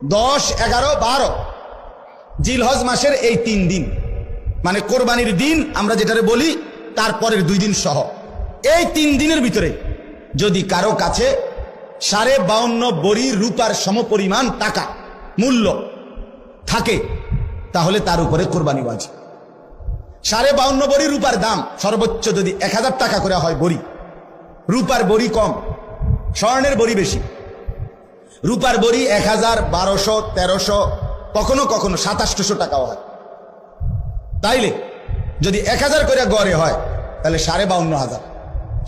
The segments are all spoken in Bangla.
10, 11, 12 জিলহজ মাসের এই 3 দিন, মানে কোরবানির দিন আমরা যেটারে বলি তারপরের 2 দিন সহ, এই 3 দিনের ভিতরে যদি কারো কাছে 52.5 বড়ি রূপার সমপরিমাণ টাকা মূল্য থাকে তাহলে তার উপরে কোরবানি ওয়াজিব। 52.5 বড়ি রূপার দাম সর্বোচ্চ যদি 1000 টাকা করে হয় বড়ি, রূপার বড়ি কম, স্বর্ণের বড়ি বেশি। রূপার বড়ি 1000, 1200, 1300, কখনো কখনো 2700 টাকাও হয়। তাইলে যদি 1000 করে গড়ে হয় তাহলে 52,500,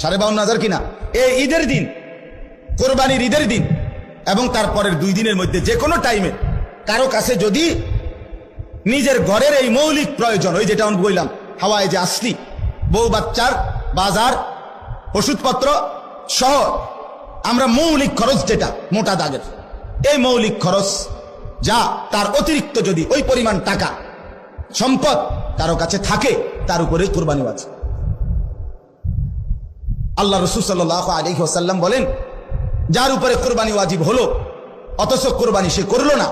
52,500 কিনা এই ঈদের দিন, কোরবানির ঈদের দিন এবং তারপরের 2 দিনের মধ্যে যে কোনো টাইমে কারো কাছে যদি নিজের ঘরের এই মৌলিক প্রয়োজন, ওই যেটা আমি বললাম হাওয়ায় যে আসলি, বউ বাচ্চার বাজার, ওষুধপত্র সহ আমরা মৌলিক খরচ যেটা মোটা দাগের, এই মৌলিক খরচ যা তার অতিরিক্ত যদি ওই পরিমাণ টাকা সম্পদ কারো কাছে থাকে তার উপরে কোরবানি ওয়াজিব। আল্লাহ রাসূল সাল্লাল্লাহু আলাইহি ওয়াসাল্লাম বলেন, যার উপরে কোরবানি ওয়াজিব হলো অথচ কোরবানি সে করলো না,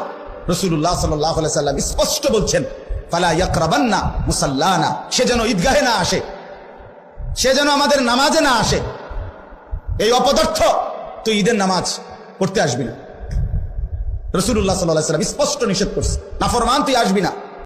রাসূলুল্লাহ সাল্লাল্লাহু আলাইহি ওয়াসাল্লাম স্পষ্ট বলছেন, ফালা ইয়াকরাবান্না মুসাল্লানা, সে যেন ঈদগাহে না আসে, সে যেন আমাদের নামাজে না আসে। এই অপদার্থ তুই ঈদের নামাজ পড়তে আসবি না, রাসূলুল্লাহ সাল্লাল্লাহু আলাইহি ওয়াসাল্লাম স্পষ্ট নিষেধ করছে, নাফরমান তুই আসবি না।